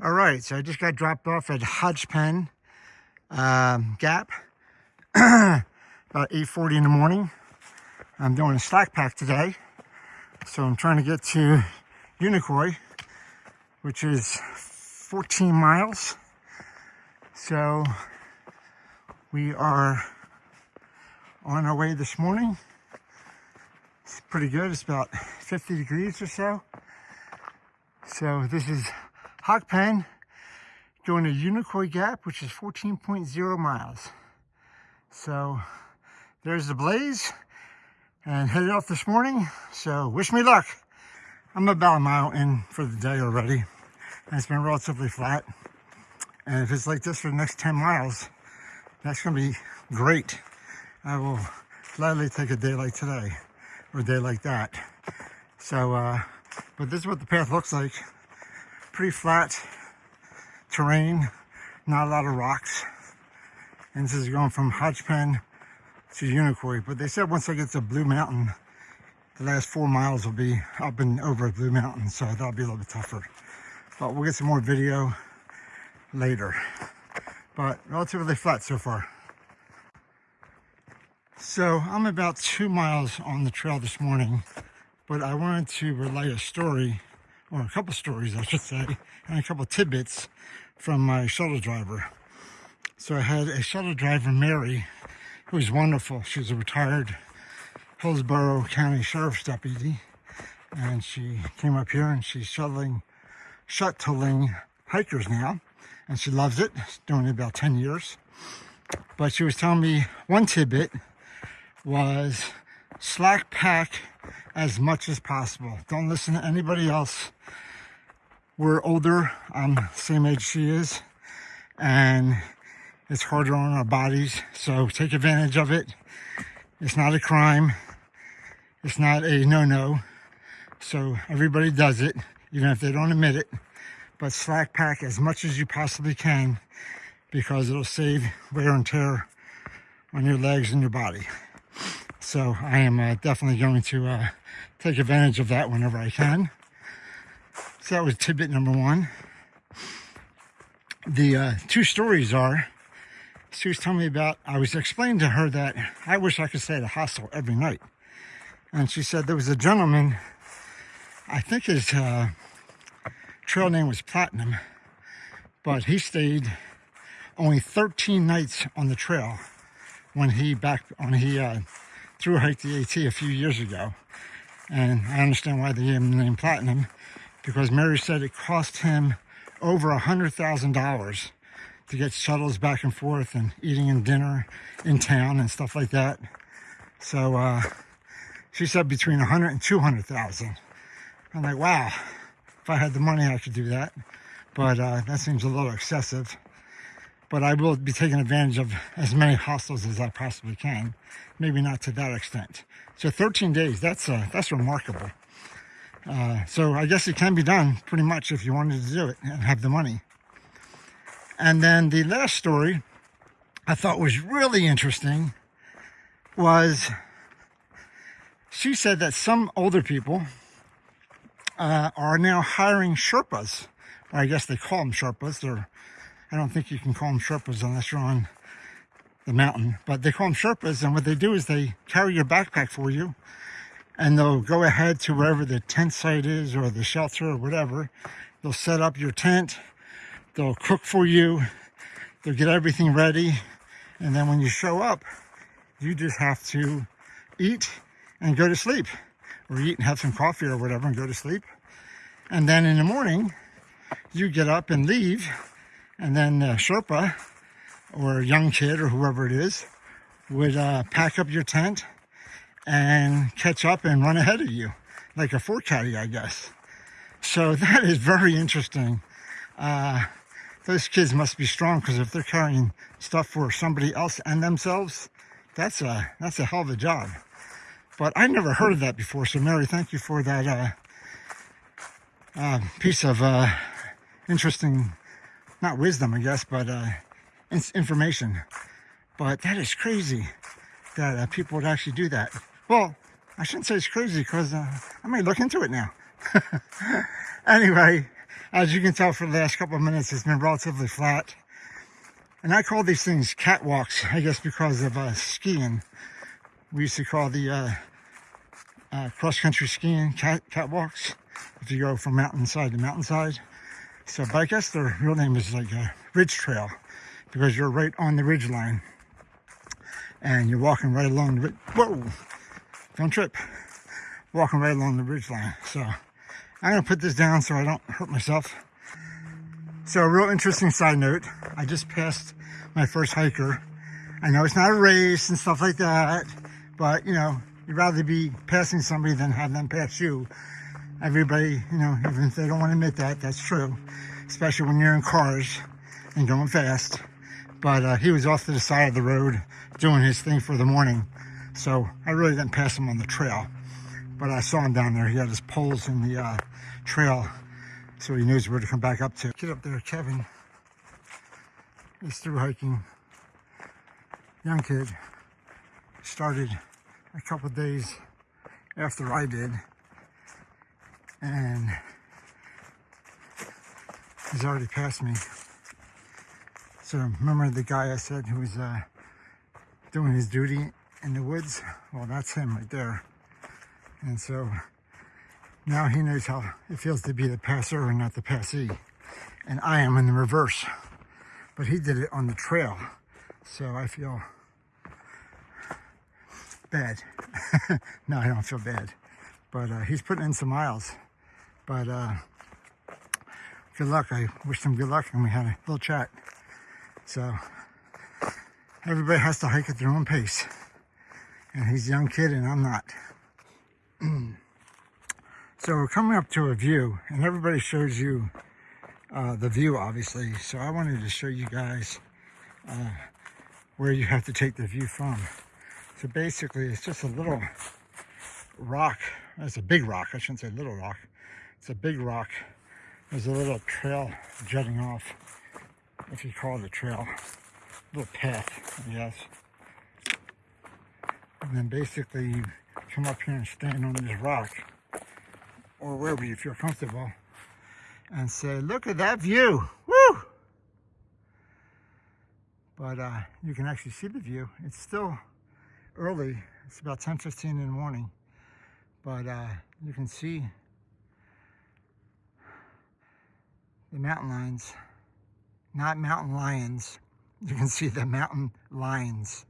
All right, so I just got dropped off at Hogpen Gap about 8:40 in the morning. I'm doing a Slackpack today, so I'm trying to get to Unicoi, which is 14 miles. So we are on our way this morning. It's pretty good. It's about 50 degrees or so. So this is Hogpen going to Unicoi Gap, which is 14.0 miles. So there's the blaze, and headed off this morning. So wish me luck. I'm about a mile in for the day already, and it's been relatively flat. And if it's like this for the next 10 miles, that's going to be great. I will gladly take a day like today or a day like that. So, but this is what the path looks like. Pretty flat terrain, not a lot of rocks. And this is going from Hogpen to Unicoi. But they said once I get to Blue Mountain, the last 4 miles will be up and over Blue Mountain, so that'll be a little bit tougher. But we'll get some more video later. But relatively flat so far. So I'm about 2 miles on the trail this morning, but I wanted to relay a story, or a couple stories I should say, and a couple tidbits from my shuttle driver. So I had a shuttle driver, Mary, who was wonderful. She was a retired Hillsborough County Sheriff's deputy, and she came up here and she's shuttling hikers now, and she loves it. She's doing it about 10 years. But she was telling me one tidbit was Slackpack as much as possible. Don't listen to anybody else. We're older. I'm the same age she is, and it's harder on our bodies, so take advantage of it. It's not a crime. It's not a no-no. So everybody does it, even if they don't admit it. But Slackpack as much as you possibly can, because it'll save wear and tear on your legs and your body. So I am definitely going to take advantage of that whenever I can. So that was tidbit number one. The two stories are, she was telling me about, I was explaining to her that I wish I could stay at a hostel every night. And she said there was a gentleman, I think his trail name was Platinum, but he stayed only 13 nights on the trail when he thru-hiked the AT a few years ago. And I understand why they gave him the name Platinum, because Mary said it cost him over $100,000 to get shuttles back and forth and eating and dinner in town and stuff like that. So she said between 100 and 200,000. I'm like, wow, if I had the money, I could do that. But that seems a little excessive. But I will be taking advantage of as many hostels as I possibly can. Maybe not to that extent. So 13 days, that's remarkable. So I guess it can be done pretty much if you wanted to do it and have the money. And then the last story I thought was really interesting was she said that some older people are now hiring Sherpas. Or I guess they call them Sherpas. I don't think you can call them Sherpas unless you're on the mountain. But they call them Sherpas, and what they do is they carry your backpack for you, and they'll go ahead to wherever the tent site is or the shelter or whatever. They'll set up your tent. They'll cook for you. They'll get everything ready. And then when you show up, you just have to eat and go to sleep. Or eat and have some coffee or whatever and go to sleep. And then in the morning, you get up and leave. And then Sherpa or a young kid or whoever it is would pack up your tent and catch up and run ahead of you, like a 4-caddy, I guess. So that is very interesting. Those kids must be strong, because if they're carrying stuff for somebody else and themselves, that's a hell of a job. But I never heard of that before. So Mary, thank you for that piece of interesting, not wisdom, I guess, but information. But that is crazy that people would actually do that. Well, I shouldn't say it's crazy, because I may look into it now. Anyway, as you can tell, for the last couple of minutes, it's been relatively flat. And I call these things catwalks, I guess, because of skiing. We used to call the cross-country skiing catwalks if you go from mountainside to mountainside. So, but I guess their real name is like a ridge trail, because you're right on the ridge line and you're walking right along the whoa, don't trip, walking right along the ridge line. So I'm gonna put this down so I don't hurt myself. So a real interesting side note, I just passed my first hiker. I know it's not a race and stuff like that, but you know, you'd rather be passing somebody than have them pass you. Everybody, you know, even if they don't want to admit that, that's true, especially when you're in cars and going fast. But he was off to the side of the road doing his thing for the morning, so I really didn't pass him on the trail. But I saw him down there. He had his poles in the trail, so he knows where to come back up to. Kid up there, Kevin, is through hiking. Young kid, started a couple of days after I did, and he's already passed me. So remember the guy I said who was doing his duty in the woods? Well, that's him right there. And so now he knows how it feels to be the passer and not the passee. And I am in the reverse. But he did it on the trail, so I feel bad. No, I don't feel bad. But he's putting in some miles. But good luck. I wished him good luck, and we had a little chat. So everybody has to hike at their own pace. And he's a young kid, and I'm not. So we're coming up to a view, and everybody shows you the view, obviously. So I wanted to show you guys where you have to take the view from. So basically, it's just a little rock. It's a big rock. I shouldn't say little rock. It's a big rock. There's a little trail jutting off, if you call it a trail. A little path, I guess. And then basically you come up here and stand on this rock, or wherever you feel comfortable, and say, look at that view, woo! But you can actually see the view. It's still early. It's about 10:15 in the morning, but you can see the mountain lines, not mountain lions. You can see the mountain lines.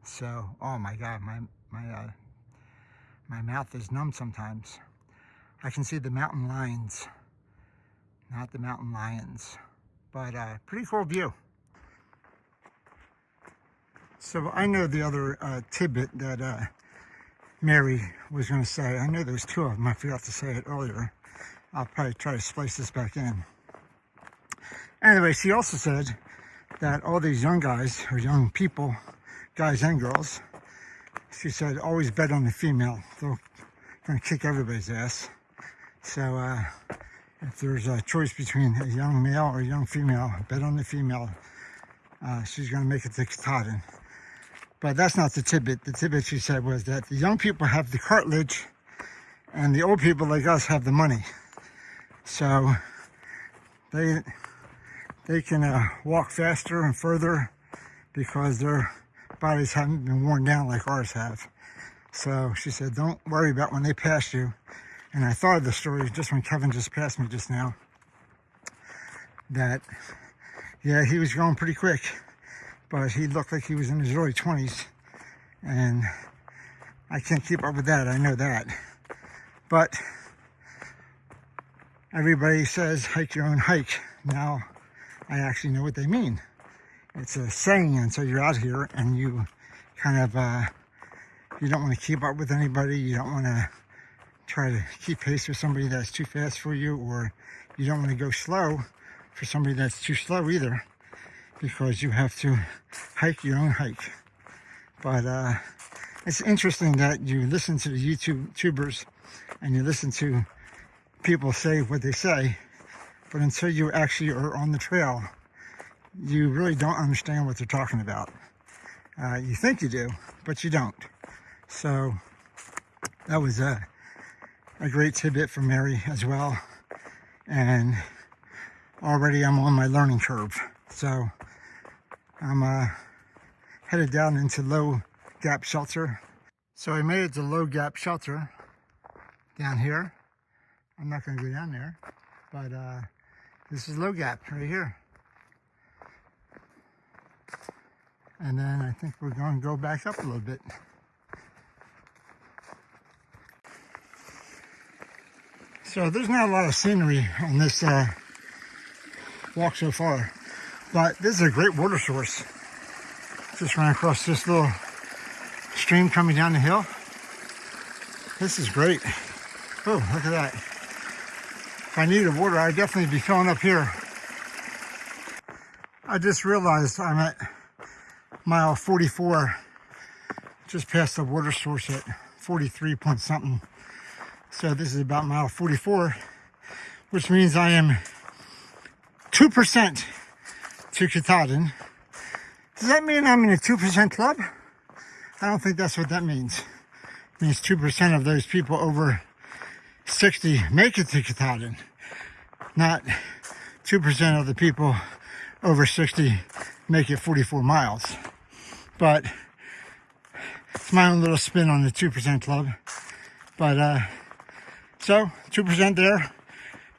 So, oh my God, my mouth is numb sometimes. I can see the mountain lines, not the mountain lions, but pretty cool view. So I know the other tidbit that Mary was going to say. I know there's two of them. I forgot to say it earlier. I'll probably try to splice this back in. Anyway, she also said that all these young guys, or young people, guys and girls, she said, always bet on the female. They're going to kick everybody's ass. So if there's a choice between a young male or a young female, bet on the female. She's going to make it to Katahdin. But that's not the tidbit. The tidbit she said was that the young people have the cartilage and the old people like us have the money. So they can walk faster and further because their bodies haven't been worn down like ours have. So she said, don't worry about when they pass you. And I thought of the story just when Kevin just passed me just now, that, yeah, he was going pretty quick, but he looked like he was in his early 20s. And I can't keep up with that, I know that. But everybody says, hike your own hike. Now, I actually know what they mean. It's a saying, and so you're out here and you kind of, you don't want to keep up with anybody. You don't want to try to keep pace with somebody that's too fast for you, or you don't want to go slow for somebody that's too slow either, because you have to hike your own hike. But it's interesting that you listen to the YouTubers and you listen to people say what they say, but until you actually are on the trail, you really don't understand what they're talking about. You think you do, but you don't. So that was a great tidbit from Mary as well. and already I'm on my learning curve. So I'm headed down into Low Gap Shelter. So I made it to Low Gap Shelter down here. I'm not going to go down there, but this is Low Gap right here. And then I think we're going to go back up a little bit. So there's not a lot of scenery on this walk so far, but this is a great water source. Just ran across this little stream coming down the hill. This is great. Oh, look at that. If I needed water, I'd definitely be filling up here. I just realized I'm at mile 44, just past the water source at 43 point something. So this is about mile 44, which means I am 2% to Katahdin. Does that mean I'm in a 2% club? I don't think that's what that means. It means 2% of those people over 60 make it to Katahdin, not 2% of the people over 60 make it 44 miles. But it's my own little spin on the 2% club. But so 2% there,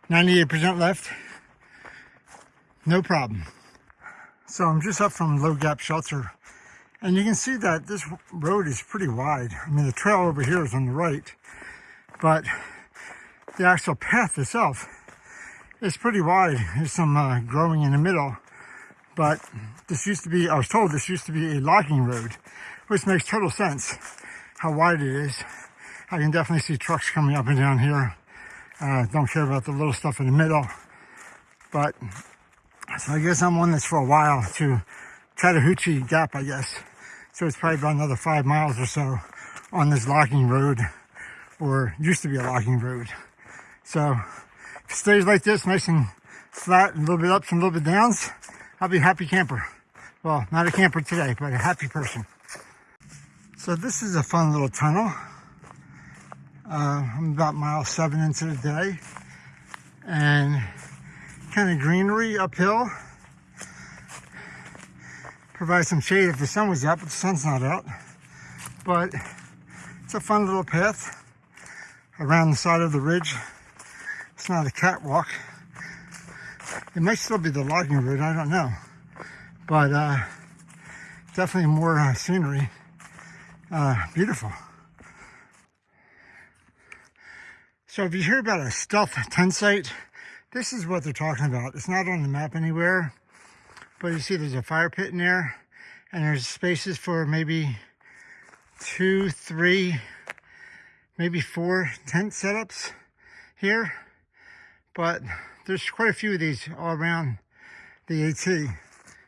98% left, no problem. So I'm just up from Low Gap Shelter, and you can see that this road is pretty wide. I mean, the trail over here is on the right, but the actual path itself is pretty wide. There's some growing in the middle, but this used to be, I was told this used to be a logging road, which makes total sense how wide it is. I can definitely see trucks coming up and down here. Don't care about the little stuff in the middle, but so I guess I'm on this for a while to Unicoi Gap, I guess. So it's probably about another 5 miles or so on this logging road, or used to be a logging road. So if it stays like this, nice and flat, and a little bit ups and a little bit downs, I'll be a happy camper. Well, not a camper today, but a happy person. So this is a fun little tunnel. I'm about mile 7 into the day, and kind of greenery uphill. Provide some shade if the sun was out, but the sun's not out. But it's a fun little path around the side of the ridge. It's not a catwalk. It might still be the logging road, I don't know. But definitely more scenery. Beautiful. So if you hear about a stealth tent site, this is what they're talking about. It's not on the map anywhere, but you see there's a fire pit in there, and there's spaces for maybe 2, 3, maybe 4 tent setups here. But there's quite a few of these all around the AT.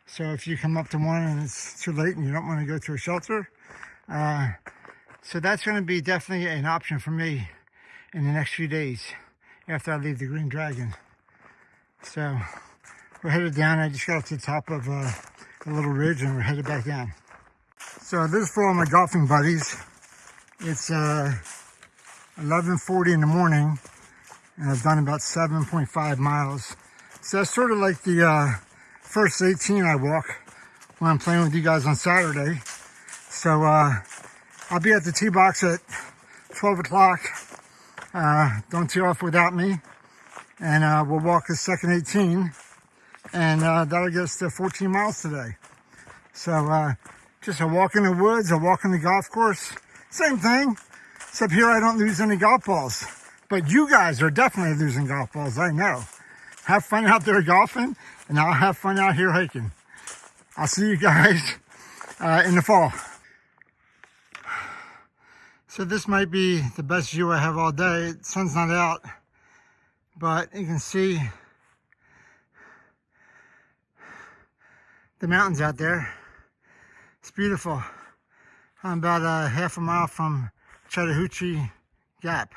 So if you come up to one and it's too late and you don't want to go to a shelter, so that's going to be definitely an option for me in the next few days after I leave the Green Dragon. So we're headed down. I just got up to the top of a little ridge, and we're headed back down. So this is for all my golfing buddies. It's 11:40 in the morning, and I've done about 7.5 miles. So that's sort of like the first 18 I walk when I'm playing with you guys on Saturday. So I'll be at the tee box at 12 o'clock. Don't tee off without me, and we'll walk the second 18, and that'll get us to 14 miles today. So just a walk in the woods, a walk in the golf course, same thing, except here I don't lose any golf balls, but you guys are definitely losing golf balls, I know. Have fun out there golfing, and I'll have fun out here hiking. I'll see you guys in the fall. So this might be the best view I have all day. The sun's not out, but you can see the mountains out there. It's beautiful. I'm about half a mile from Thru-hikers Gap.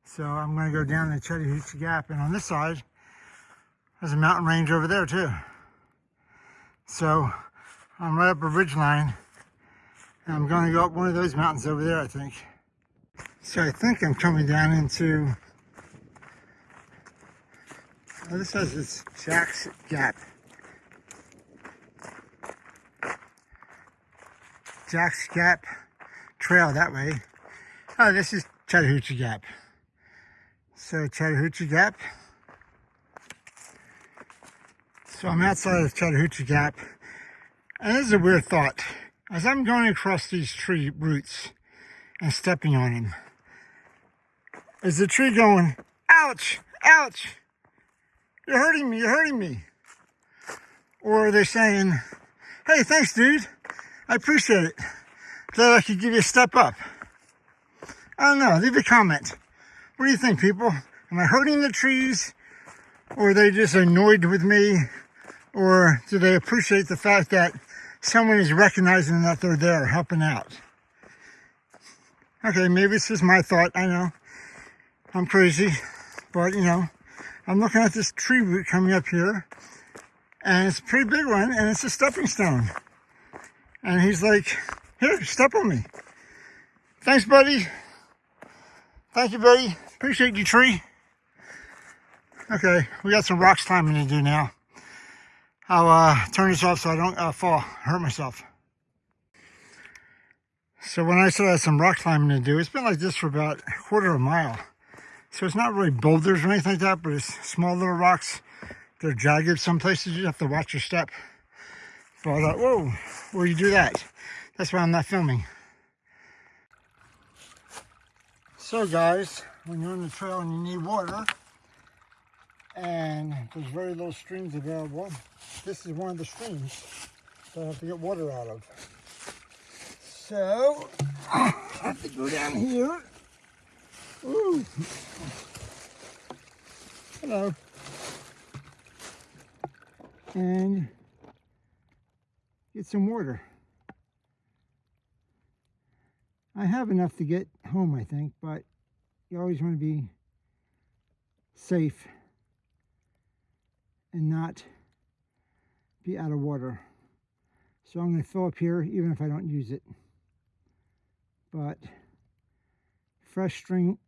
So I'm going to go down the Thru-hikers Gap, and on this side, there's a mountain range over there too. So I'm right up a ridge line. And I'm going to go up one of those mountains over there, I think. So I think I'm coming down into Oh, this says it's Jack's Gap. Jack's Gap Trail that way. Oh, this is Unicoi Gap. So Unicoi Gap. So I'm outside of Unicoi Gap. And this is a weird thought. As I'm going across these tree roots and stepping on them, is the tree going, ouch, ouch, you're hurting me, you're hurting me? Or are they saying, hey, thanks, dude, I appreciate it, glad I could give you a step up? I don't know, leave a comment. What do you think, people? Am I hurting the trees? Or are they just annoyed with me? Or do they appreciate the fact that someone is recognizing that they're there, helping out? Okay, maybe it's just my thought, I know. I'm crazy, but you know, I'm looking at this tree root coming up here, and it's a pretty big one, and it's a stepping stone. And he's like, here, step on me. Thanks, buddy. Thank you, buddy. Appreciate you, tree. Okay, we got some rocks climbing to do now. I'll turn this off so I don't hurt myself. So when I said I had some rock climbing to do, it's been like this for about a quarter of a mile. So it's not really boulders or anything like that, but it's small little rocks. They're jagged. Some places you have to watch your step. But I thought, whoa, where do you do that? That's why I'm not filming. So guys, when you're on the trail and you need water, and there's very little streams available, this is one of the streams that I have to get water out of. So, I have to go down here. Ooh. Hello. And get some water. I have enough to get home, I think, but you always want to be safe and not be out of water. So I'm going to fill up here even if I don't use it. But fresh stream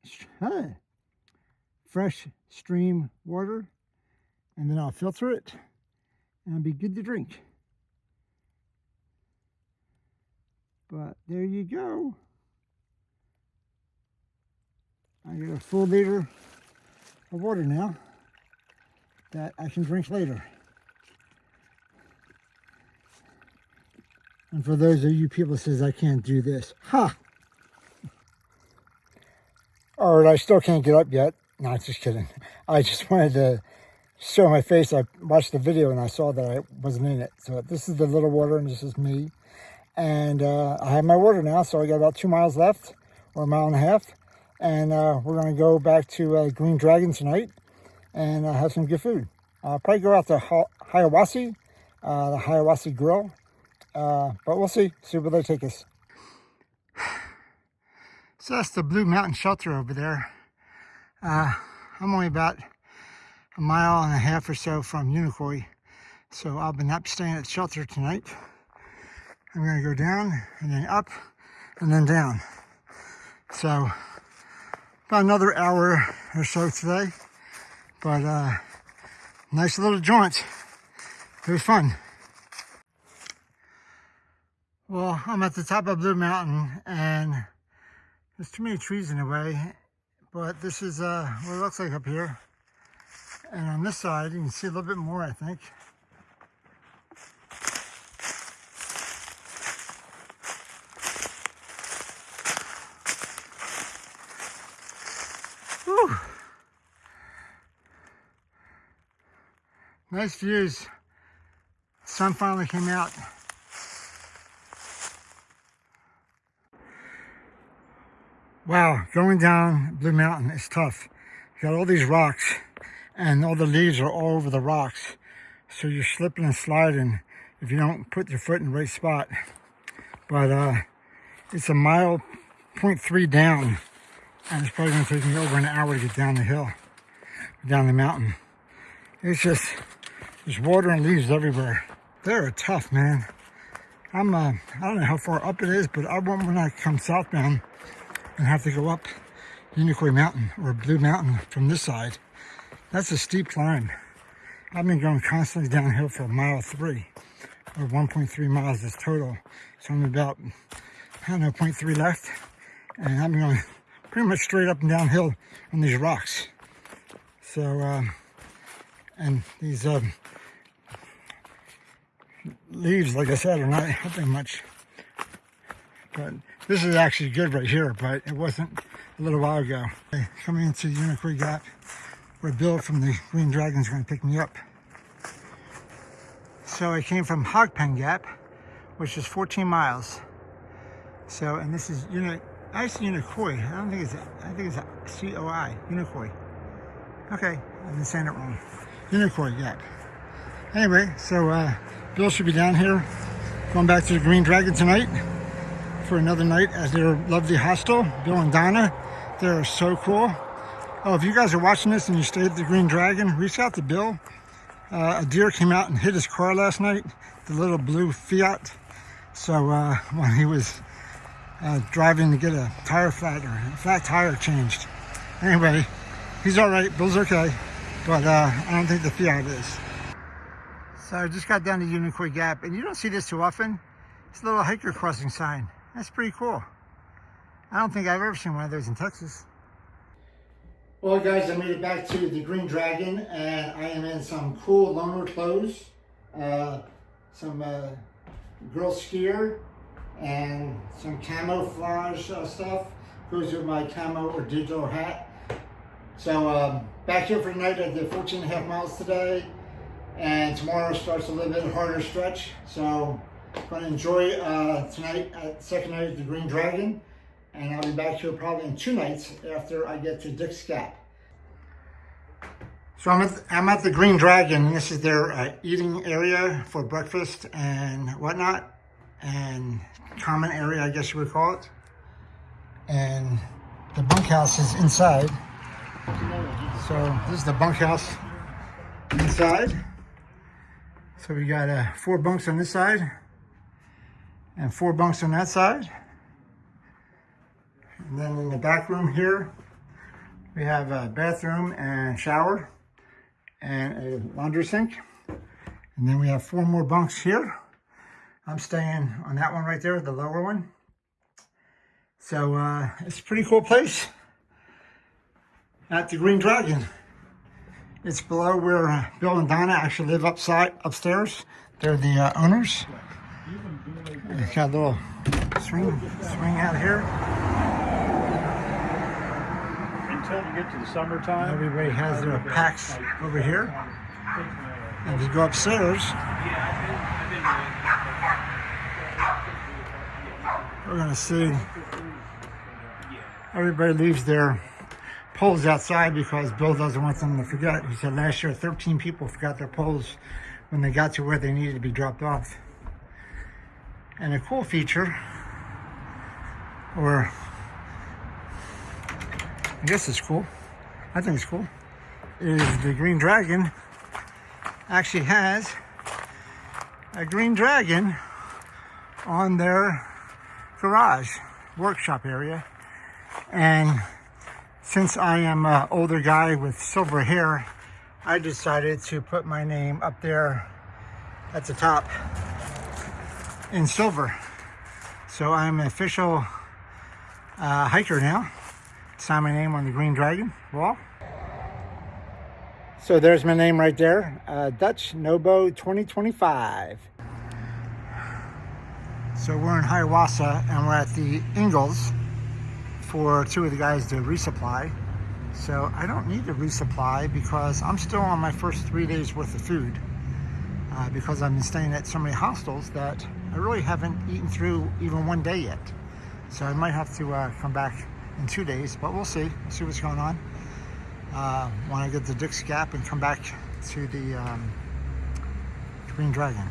water, and then I'll filter it and it'll be good to drink. But there you go. I got a full liter of water now that I can drink later. And for those of you people that says I can't do this, ha! Alright, I still can't get up yet. No, just kidding. I just wanted to show my face. I watched the video and I saw that I wasn't in it. So this is the little water and this is me. And I have my water now, so I got about 2 miles left, or a mile and a half. And we're going to go back to Green Dragon tonight and have some good food. I'll probably go out to Hiawassee, the Hiawassee Grill. But we'll see where they take us. So that's the Blue Mountain Shelter over there. I'm only about a mile and a half or so from Unicoi, so I'll be not staying at the shelter tonight. I'm going to go down and then up and then down. So about another hour or so today, but nice little jaunt. It was fun. Well, I'm at the top of Blue Mountain and there's too many trees in the way, but this is what it looks like up here. And on this side, you can see a little bit more, I think. Whew. Nice views. The sun finally came out. Wow, going down Blue Mountain is tough. You got all these rocks and all the leaves are all over the rocks. So you're slipping and sliding if you don't put your foot in the right spot. But it's a mile 0.3 down. And it's probably going to take me over an hour to get down the hill, down the mountain. It's just, there's water and leaves everywhere. They're tough, man. I don't know how far up it is, but I won't when I come southbound and have to go up Unicoi Mountain or Blue Mountain from this side. That's a steep climb. I've been going constantly downhill for mile 3, or 1.3 miles is total. So I'm about, I don't know, 0.3 left. And I'm going pretty much straight up and downhill on these rocks. So, and these leaves, like I said, are not helping much. But this is actually good right here, but it wasn't a little while ago. Coming into Unicoi Gap, where Bill from the Green Dragon is going to pick me up. So I came from Hogpen Gap, which is 14 miles. So, and this is Unicoi. I think it's C-O-I, Unicoi. Okay, I've been saying it wrong. Unicoi Gap. Anyway, so Bill should be down here, going back to the Green Dragon tonight for another night at their lovely hostel. Bill and Donna, they're so cool. Oh, if you guys are watching this and you stayed at the Green Dragon, reach out to Bill. A deer came out and hit his car last night, the little blue Fiat. So when he was driving to get a tire flat, or a flat tire changed. Anyway, he's all right, Bill's okay, but I don't think the Fiat is. So I just got down to Unicoi Gap, and you don't see this too often. It's a little hiker crossing sign. That's pretty cool. I don't think I've ever seen one of those in Texas. Well guys, I made it back to the Green Dragon, and I am in some cool loner clothes. Some girl skier and some camouflage stuff. Goes with my camo or digital hat. So back here for tonight. I did 14.5 miles today, and tomorrow starts a little bit harder stretch. So I'm going to enjoy tonight, second night at the Green Dragon. And I'll be back here probably in 2 nights after I get to Dick's Gap. So I'm at the Green Dragon, and this is their eating area for breakfast and whatnot, and common area, I guess you would call it. And the bunkhouse is inside. So this is the bunkhouse inside. So we got 4 bunks on this side and 4 bunks on that side. And then in the back room here, we have a bathroom and shower and a laundry sink. And then we have 4 more bunks here. I'm staying on that one right there, the lower one. So it's a pretty cool place at the Green Dragon. It's below where Bill and Donna actually live upstairs. They're the owners. Got a little swing out here. Until you get to the summertime. Everybody has their packs over here. And if you go upstairs, we're gonna see everybody leaves their poles outside because Bill doesn't want them to forget. He said last year 13 people forgot their poles when they got to where they needed to be dropped off. And a cool feature, or I guess it's cool, I think it's cool, is the Green Dragon actually has a Green Dragon on their garage workshop area. And since I am an older guy with silver hair, I decided to put my name up there at the top in silver. So I'm an official hiker now. Sign my name on the Green Dragon wall. So there's my name right there, Dutch Nobo 2025. So we're in Hiawatha, and we're at the Ingalls for 2 of the guys to resupply. So I don't need to resupply because I'm still on my first 3 days worth of food, because I've been staying at so many hostels that I really haven't eaten through even 1 day yet. So I might have to come back in 2 days, but we'll see. We'll see what's going on. When I get to Dick's Gap and come back to the Green Dragon.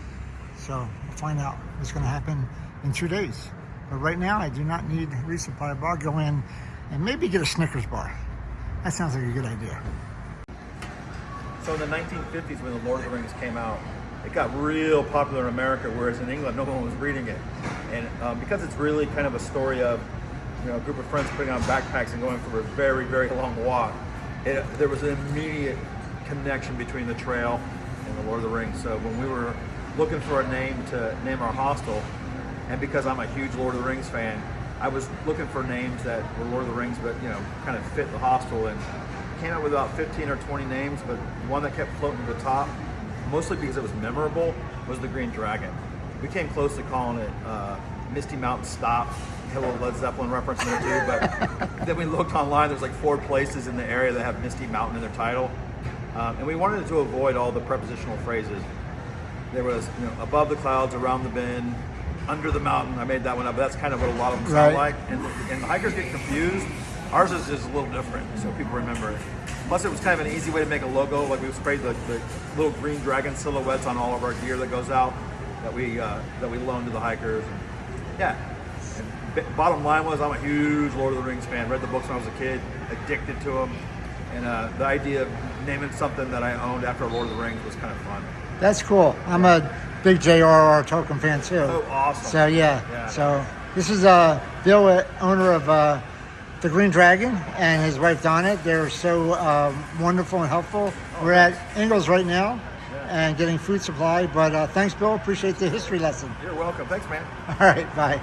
So we'll find out what's going to happen in 2 days. But right now, I do not need a resupply bar. Go in and maybe get a Snickers bar. That sounds like a good idea. So in the 1950s, when the Lord of the Rings came out, it got real popular in America, whereas in England, no one was reading it. And because it's really kind of a story of, a group of friends putting on backpacks and going for a very, very long walk, there was an immediate connection between the trail in the Lord of the Rings. So when we were looking for a name to name our hostel, and because I'm a huge Lord of the Rings fan, I was looking for names that were Lord of the Rings, but kind of fit the hostel, and came up with about 15 or 20 names. But one that kept floating to the top, mostly because it was memorable, was the Green Dragon. We came close to calling it Misty Mountain Stop. Had a little Led Zeppelin reference in there too, but then we looked online. There's like 4 places in the area that have Misty Mountain in their title, and we wanted to avoid all the prepositional phrases. There was, above the clouds, around the bend, under the mountain. I made that one up, but that's kind of what a lot of them sound like. And the hikers get confused. Ours is just a little different, so people remember it. Plus, it was kind of an easy way to make a logo. Like we sprayed the little green dragon silhouettes on all of our gear that goes out that we loan to the hikers. And, yeah. And bottom line was, I'm a huge Lord of the Rings fan. Read the books when I was a kid, addicted to them, and the idea of naming something that I owned after Lord of the Rings was kind of fun. That's cool. I'm a big J.R.R. Tolkien fan too. Oh, awesome. So yeah. So this is Bill, owner of the Green Dragon, and his wife Donna. They're so wonderful and helpful. We're at Ingalls right now and getting food supply. But thanks, Bill. Appreciate the history lesson. You're welcome. Thanks, man. All right. Bye.